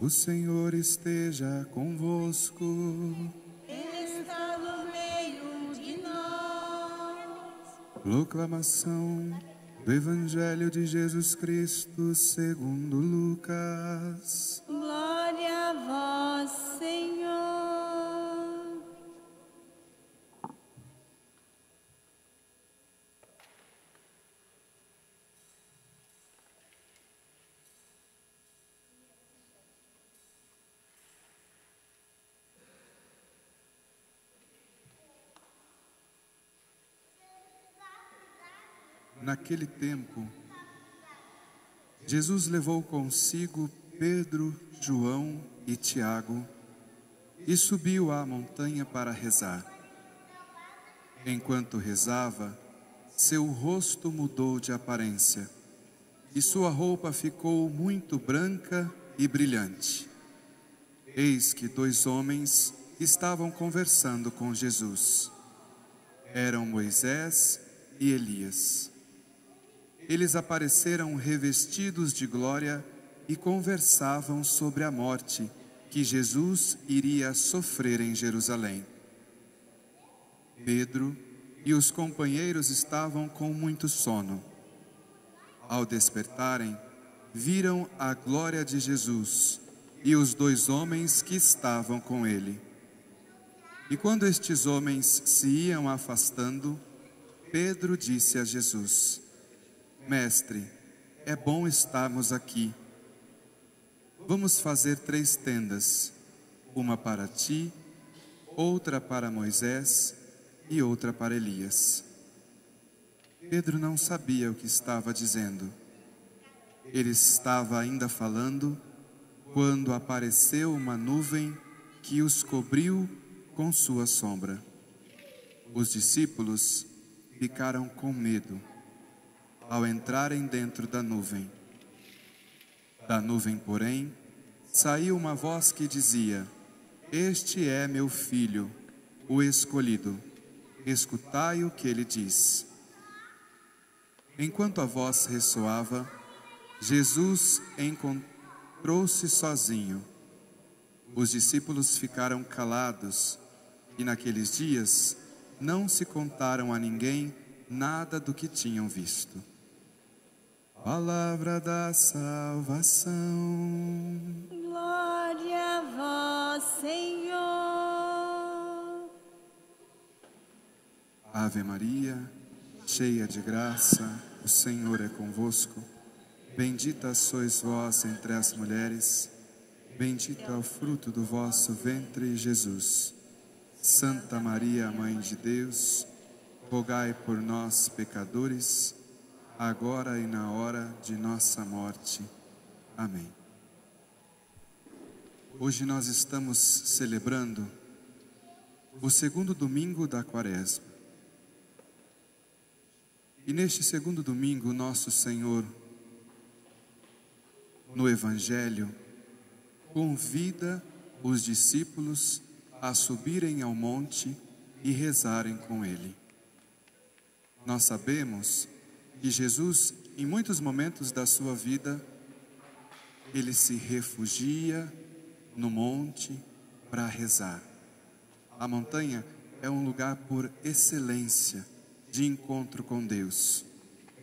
O Senhor esteja convosco. Ele está no meio de nós. Proclamação do Evangelho de Jesus Cristo segundo Lucas. Glória a vós, Senhor. Naquele tempo, Jesus levou consigo Pedro, João e Tiago e subiu à montanha para rezar. Enquanto rezava, seu rosto mudou de aparência e sua roupa ficou muito branca e brilhante. Eis que 2 homens estavam conversando com Jesus. Eram Moisés e Elias. Eles apareceram revestidos de glória e conversavam sobre a morte que Jesus iria sofrer em Jerusalém. Pedro e os companheiros estavam com muito sono. Ao despertarem, viram a glória de Jesus e os 2 homens que estavam com ele. E quando estes homens se iam afastando, Pedro disse a Jesus: Mestre, é bom estarmos aqui. Vamos fazer 3 tendas, uma para ti, outra para Moisés e outra para Elias. Pedro não sabia o que estava dizendo. Ele estava ainda falando quando apareceu uma nuvem que os cobriu com sua sombra. Os discípulos ficaram com medo ao entrarem dentro da nuvem. Da nuvem, porém, saiu uma voz que dizia: Este é meu filho, o escolhido. Escutai o que ele diz. Enquanto a voz ressoava, Jesus encontrou-se sozinho. Os discípulos ficaram calados e naqueles dias não se contaram a ninguém nada do que tinham visto. Palavra da salvação. Glória a vós, Senhor. Ave Maria, cheia de graça, o Senhor é convosco. Bendita sois vós entre as mulheres, bendito é o fruto do vosso ventre, Jesus. Santa Maria, Mãe de Deus, rogai por nós, pecadores, agora e na hora de nossa morte. Amém. Hoje nós estamos celebrando o 2º domingo da Quaresma. E neste 2º domingo, nosso Senhor, no Evangelho, convida os discípulos a subirem ao monte e rezarem com Ele. Nós sabemos que Jesus, em muitos momentos da sua vida, Ele se refugia no monte para rezar. A montanha é um lugar por excelência de encontro com Deus.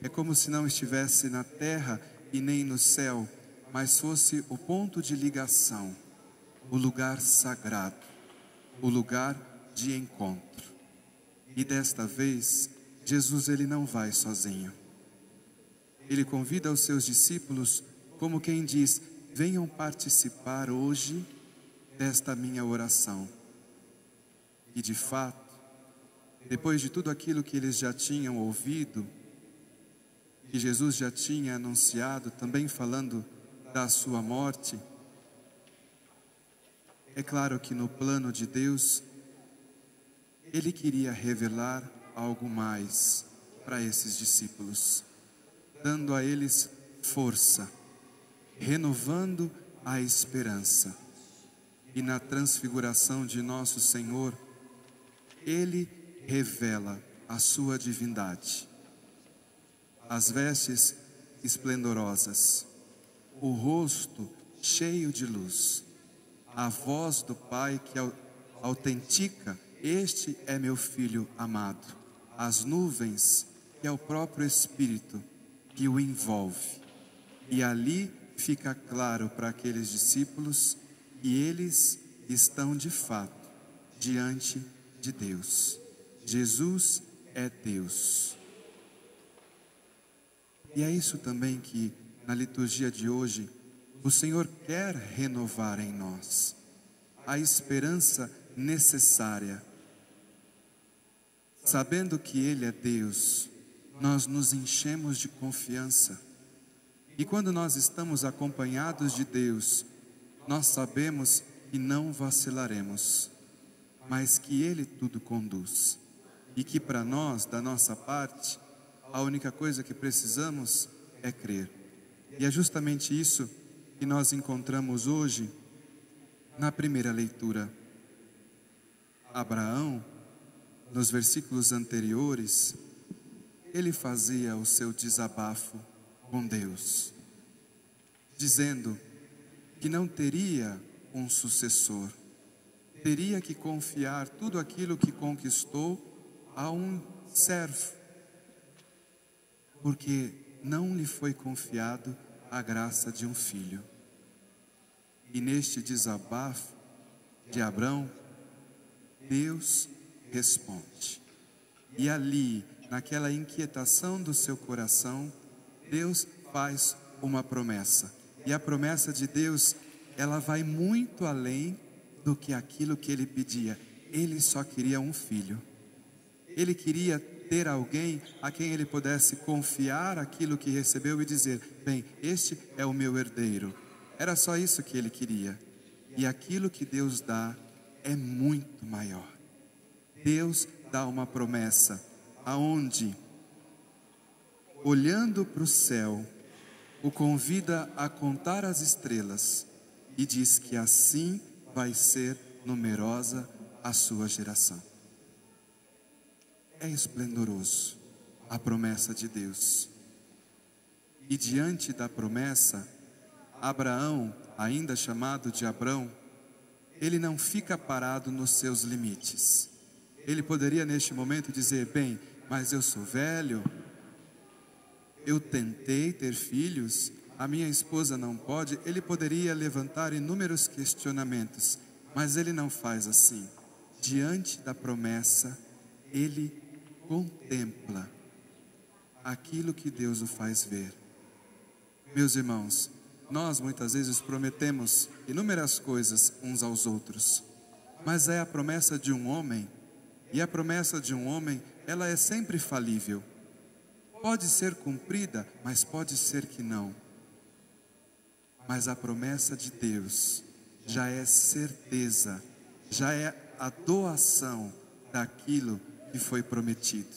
É como se não estivesse na terra e nem no céu, mas fosse o ponto de ligação, o lugar sagrado, o lugar de encontro. E desta vez, Jesus ele não vai sozinho. Ele convida os seus discípulos como quem diz: venham participar hoje desta minha oração. E de fato, depois de tudo aquilo que eles já tinham ouvido, que Jesus já tinha anunciado, também falando da sua morte, é claro que no plano de Deus, Ele queria revelar algo mais para esses discípulos, dando a eles força, renovando a esperança. E na transfiguração de nosso Senhor, Ele revela a sua divindade. As vestes esplendorosas, o rosto cheio de luz. A voz do Pai que autentica: este é meu Filho amado. As nuvens, que é o próprio Espírito que o envolve. E ali fica claro para aqueles discípulos que eles estão de fato diante de Deus. Jesus é Deus. E é isso também que na liturgia de hoje o Senhor quer renovar em nós. A esperança necessária. Sabendo que Ele é Deus, nós nos enchemos de confiança. E quando nós estamos acompanhados de Deus, nós sabemos que não vacilaremos, mas que Ele tudo conduz. E que para nós, da nossa parte, a única coisa que precisamos é crer. E é justamente isso que nós encontramos hoje na primeira leitura. Abraão, nos versículos anteriores, ele fazia o seu desabafo com Deus, dizendo que não teria um sucessor, teria que confiar tudo aquilo que conquistou a um servo, porque não lhe foi confiado a graça de um filho. E neste desabafo de Abrão, Deus responde. E ali, naquela inquietação do seu coração, Deus faz uma promessa. E a promessa de Deus, ela vai muito além do que aquilo que ele pedia. Ele só queria um filho. Ele queria ter alguém a quem ele pudesse confiar aquilo que recebeu e dizer: bem, este é o meu herdeiro. Era só isso que ele queria. E aquilo que Deus dá é muito maior. Deus dá uma promessa aonde, olhando para o céu, o convida a contar as estrelas e diz que assim vai ser numerosa a sua geração. É esplendoroso a promessa de Deus. E diante da promessa, Abraão, ainda chamado de Abrão, ele não fica parado nos seus limites. Ele poderia neste momento dizer: bem, mas eu sou velho, eu tentei ter filhos, a minha esposa não pode. Ele poderia levantar inúmeros questionamentos, mas ele não faz assim. Diante da promessa, ele contempla aquilo que Deus o faz ver. Meus irmãos, nós muitas vezes prometemos inúmeras coisas uns aos outros, mas é a promessa de um homem, e a promessa de um homem, ela é sempre falível. Pode ser cumprida, mas pode ser que não. Mas a promessa de Deus já é certeza, já é a doação daquilo que foi prometido.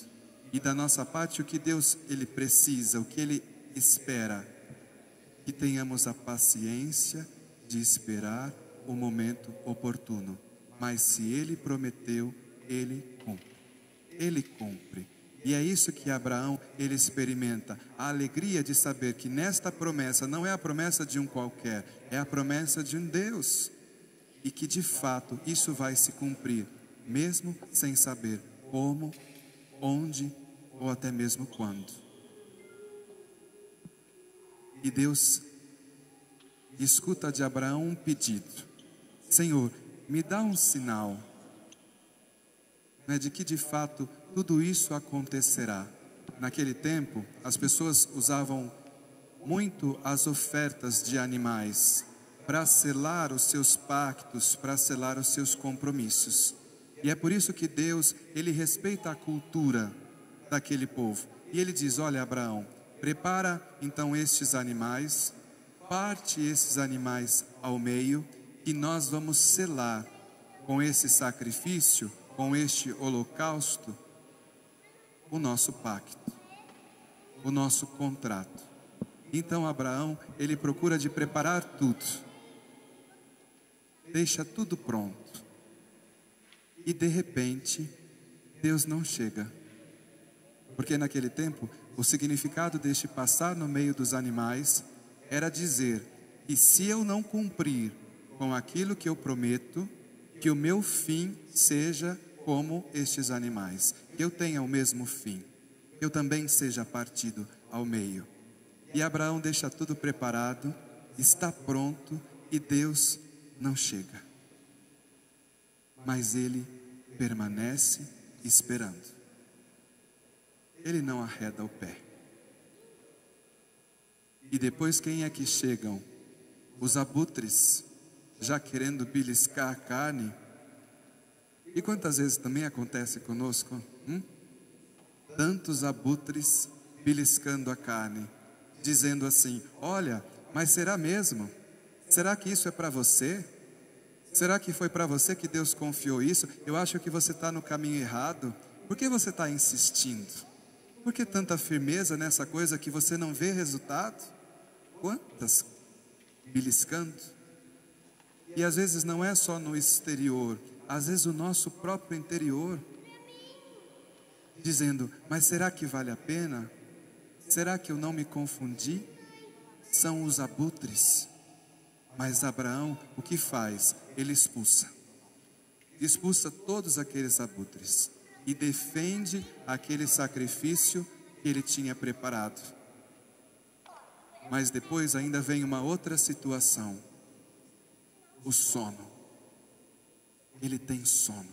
E da nossa parte, o que Deus ele precisa, o que Ele espera, que tenhamos a paciência de esperar o momento oportuno. Mas se Ele prometeu, Ele cumpre. Ele cumpre. E é isso que Abraão, ele experimenta, a alegria de saber que nesta promessa não é a promessa de um qualquer, é a promessa de um Deus. E que de fato isso vai se cumprir, mesmo sem saber como, onde ou até mesmo quando. E Deus escuta de Abraão um pedido: Senhor, me dá um sinal, de que de fato tudo isso acontecerá. Naquele tempo, as pessoas usavam muito as ofertas de animais para selar os seus pactos, para selar os seus compromissos. E é por isso que Deus, ele respeita a cultura daquele povo. E ele diz: olha, Abraão, prepara então estes animais, parte esses animais ao meio, e nós vamos selar com esse sacrifício, com este holocausto, o nosso pacto, o nosso contrato. Então Abraão, ele procura de preparar tudo, deixa tudo pronto, e de repente Deus não chega, porque naquele tempo o significado deste passar no meio dos animais era dizer E se eu não cumprir com aquilo que eu prometo, que o meu fim seja como estes animais, que eu tenha o mesmo fim, que eu também seja partido ao meio. E Abraão deixa tudo preparado, está pronto, e Deus não chega. Mas ele permanece esperando. Ele não arreda o pé. E depois quem é que chegam? Os abutres, já querendo beliscar a carne. E quantas vezes também acontece conosco? Tantos abutres beliscando a carne, dizendo assim: olha, mas será mesmo? Será que isso é para você? Será que foi para você que Deus confiou isso? Eu acho que você está no caminho errado. Por que você está insistindo? Por que tanta firmeza nessa coisa que você não vê resultado? Quantas beliscando? E às vezes não é só no exterior, às vezes o nosso próprio interior, dizendo: mas será que vale a pena? Será que eu não me confundi? São os abutres. Mas Abraão, o que faz? Ele expulsa todos aqueles abutres e defende aquele sacrifício que ele tinha preparado. Mas depois ainda vem uma outra situação: o sono. Ele tem sono.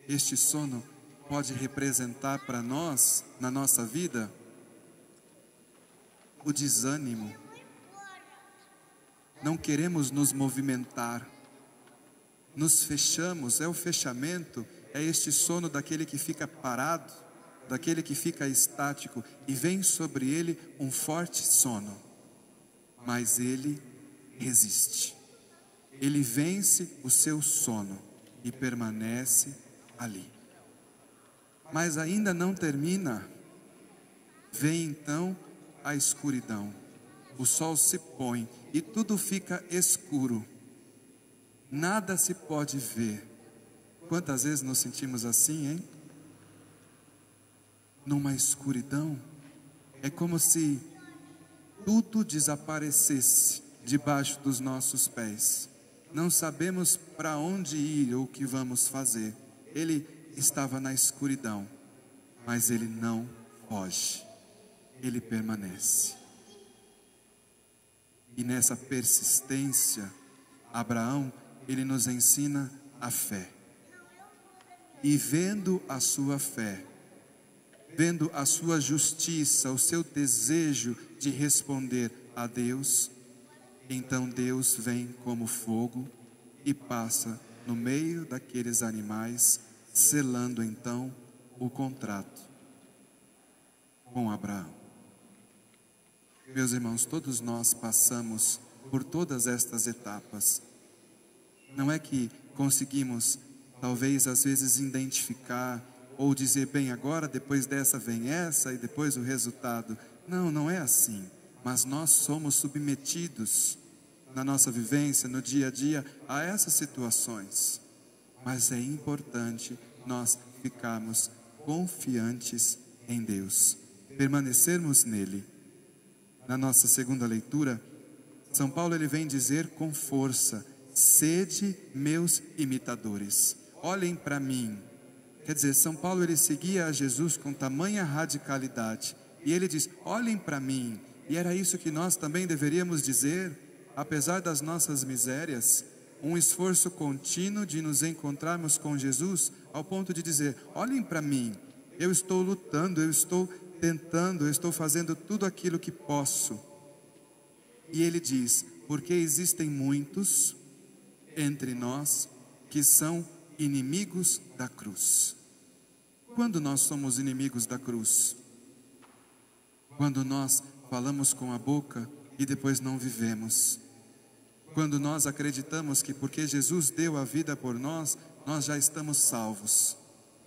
Este sono pode representar para nós, na nossa vida, o desânimo. Não queremos nos movimentar, nos fechamos. É o fechamento, é este sono daquele que fica parado, daquele que fica estático, e vem sobre ele um forte sono, mas ele resiste, ele vence o seu sono e permanece ali. Mas ainda não termina. Vem então a escuridão, o sol se põe e tudo fica escuro, nada se pode ver. Quantas vezes nos sentimos assim, hein? Numa escuridão, é como se tudo desaparecesse debaixo dos nossos pés. Não sabemos para onde ir ou o que vamos fazer. Ele estava na escuridão, mas ele não foge, ele permanece. E nessa persistência, Abraão, ele nos ensina a fé. E vendo a sua fé, vendo a sua justiça, o seu desejo de responder a Deus, então Deus vem como fogo e passa no meio daqueles animais, selando então o contrato com Abraão. Meus irmãos, todos nós passamos por todas estas etapas. Não é que conseguimos, talvez às vezes, identificar ou dizer: bem, agora depois dessa vem essa e depois o resultado. Não, não é assim. Mas nós somos submetidos na nossa vivência, no dia a dia, a essas situações. Mas é importante nós ficarmos confiantes em Deus, permanecermos nele. Na nossa segunda leitura, São Paulo ele vem dizer com força: sede meus imitadores, olhem para mim. Quer dizer, São Paulo ele seguia a Jesus com tamanha radicalidade, e ele diz: olhem para mim. E era isso que nós também deveríamos dizer, apesar das nossas misérias, um esforço contínuo de nos encontrarmos com Jesus, ao ponto de dizer: olhem para mim, eu estou lutando, eu estou tentando, eu estou fazendo tudo aquilo que posso. E ele diz: porque existem muitos entre nós que são inimigos da cruz. Quando nós somos inimigos da cruz? Quando nós falamos com a boca e depois não vivemos. Quando nós acreditamos que porque Jesus deu a vida por nós, nós já estamos salvos.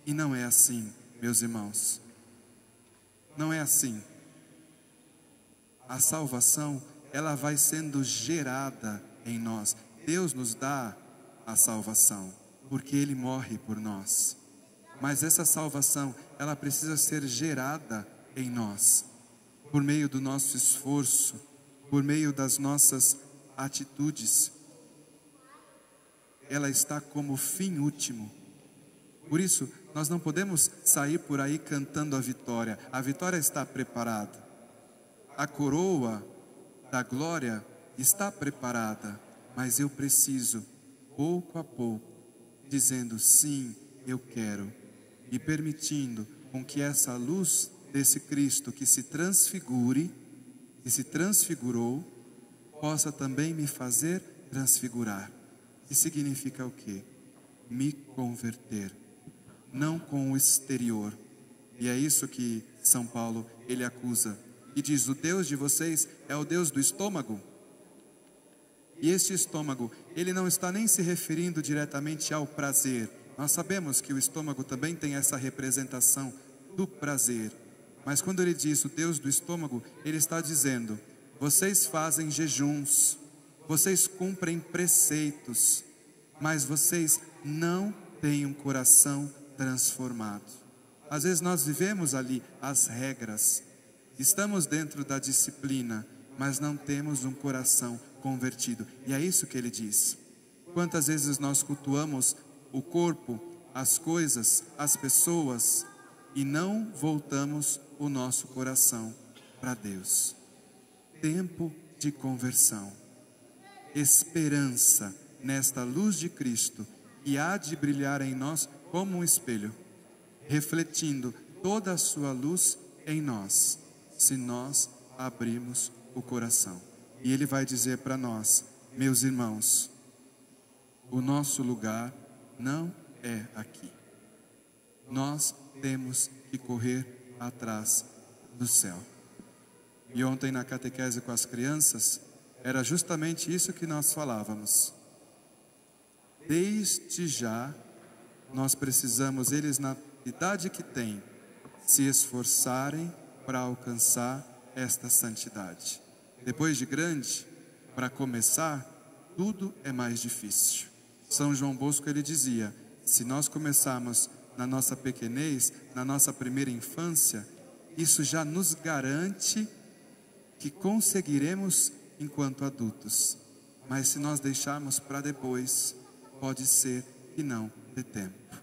E não é assim, meus irmãos. Não é assim. A salvação, ela vai sendo gerada em nós. Deus nos dá a salvação, porque Ele morre por nós. Mas essa salvação, ela precisa ser gerada em nós, por meio do nosso esforço, por meio das nossas atitudes. Ela está como fim último. Por isso, nós não podemos sair por aí cantando a vitória. A vitória está preparada. A coroa da glória está preparada. Mas eu preciso, pouco a pouco, dizendo sim, eu quero. E permitindo com que essa luz desse Cristo que se transfigure, que se transfigurou, possa também me fazer transfigurar. Que significa o quê? Me converter. Não com o exterior. E é isso que São Paulo, ele acusa. E diz, o Deus de vocês é o Deus do estômago. E este estômago, ele não está nem se referindo diretamente ao prazer. Nós sabemos que o estômago também tem essa representação do prazer. Mas quando ele diz o Deus do estômago, ele está dizendo, vocês fazem jejuns, vocês cumprem preceitos, mas vocês não têm um coração transformado. Às vezes nós vivemos ali as regras, estamos dentro da disciplina, mas não temos um coração convertido. E é isso que ele diz. Quantas vezes nós cultuamos o corpo, as coisas, as pessoas, e não voltamos o nosso coração para Deus. Tempo de conversão. Esperança nesta luz de Cristo, que há de brilhar em nós como um espelho, refletindo toda a sua luz em nós, se nós abrirmos o coração. E ele vai dizer para nós, meus irmãos, o nosso lugar não é aqui. Nós temos que correr atrás do céu. E ontem na catequese com as crianças, era justamente isso que nós falávamos. Desde já, nós precisamos, eles na idade que têm, se esforçarem para alcançar esta santidade. Depois de grande, para começar, tudo é mais difícil. São João Bosco, ele dizia, se nós começarmos na nossa pequenez, na nossa primeira infância, isso já nos garante que conseguiremos enquanto adultos. Mas se nós deixarmos para depois, pode ser que não dê tempo.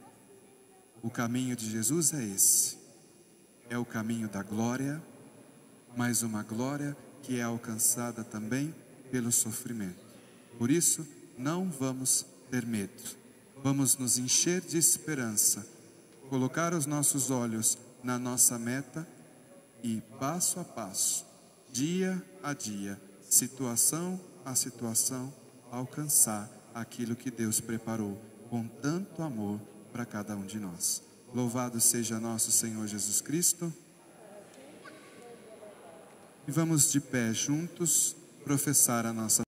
O caminho de Jesus é esse. É o caminho da glória, mas uma glória que é alcançada também pelo sofrimento. Por isso, não vamos ter medo. Vamos nos encher de esperança, colocar os nossos olhos na nossa meta e, passo a passo, dia a dia, situação a situação, alcançar aquilo que Deus preparou com tanto amor para cada um de nós. Louvado seja nosso Senhor Jesus Cristo. E vamos de pé juntos professar a nossa